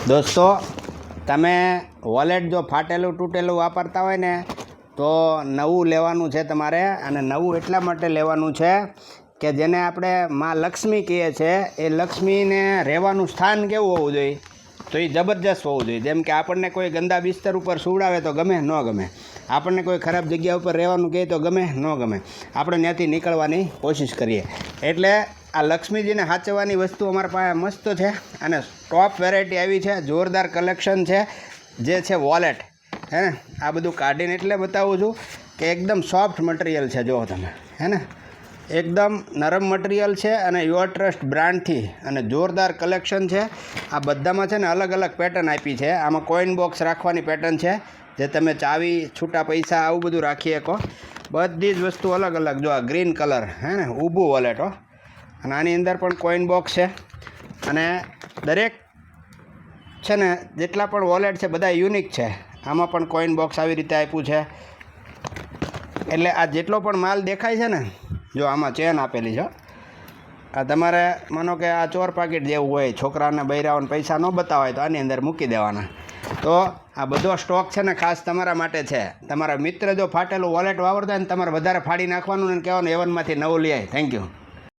દોસ્તો, તમે વોલેટ જો ફાટેલું તૂટેલું વાપરતા હોય ને તો નવું લેવાનું છે તમારે. અને નવું એટલા માટે લેવાનું છે કે જેને આપણે માં લક્ષ્મી કહીએ છીએ, એ લક્ષ્મીને રહેવાનું સ્થાન કેવું હોવું જોઈએ? તો એ જબરજસ્ત હોવું જોઈએ. જેમ કે આપણને કોઈ ગંદા બિસ્તર ઉપર સુવડાવે તો ગમે ન ગમે, આપણને કોઈ ખરાબ જગ્યા ઉપર રહેવાનું કહે તો ગમે ન ગમે, આપણે ત્યાંથી નીકળવાની કોશિશ કરીએ. એટલે આ લક્ષ્મીજીને સાચવવાની વસ્તુ અમારા પાસે મસ્ત છે અને ટોપ વેરાયટી આવી છે, જોરદાર કલેક્શન છે, જે છે વોલેટ. હે ને, આ બધું કાઢીને એટલે બતાવું છું કે એકદમ સોફ્ટ મટીરિયલ છે. જુઓ તમે, હે ને, એકદમ નરમ મટીરિયલ છે અને યોર ટ્રસ્ટ બ્રાન્ડથી અને જોરદાર કલેક્શન છે. આ બધામાં છે ને અલગ અલગ પેટર્ન આપી છે. આમાં કોઈન બોક્સ રાખવાની પેટર્ન છે, જે તમે ચાવી, છૂટા પૈસા આવું બધું રાખી શકો. બધી જ વસ્તુ અલગ અલગ. જો આ ગ્રીન કલર, હે ને, ઊભું વોલેટ હો. અને આની અંદર પણ કોઈન બોક્સ છે. અને દરેક છે ને જેટલા પણ વોલેટ છે બધા યુનિક છે. આમાં પણ કોઈન બોક્સ આવી રીતે આપ્યું છે. એટલે આ જેટલો પણ માલ દેખાય છે ને, જો આમાં ચેન આપેલી છે. આ તમારે માનો કે આ ચોર પાકીટ જેવું હોય, છોકરાને બૈરાઓને પૈસા ન બતાવાય તો આની અંદર મૂકી દેવાના. તો આ બધો સ્ટોક છે ને ખાસ તમારા માટે છે. તમારા મિત્ર જો ફાટેલું વોલેટ વાપરતા હોય ને, તમારે વધારે ફાડી નાખવાનું ને કહેવાનું એવનમાંથી નવું લઈ આવે. Thank you.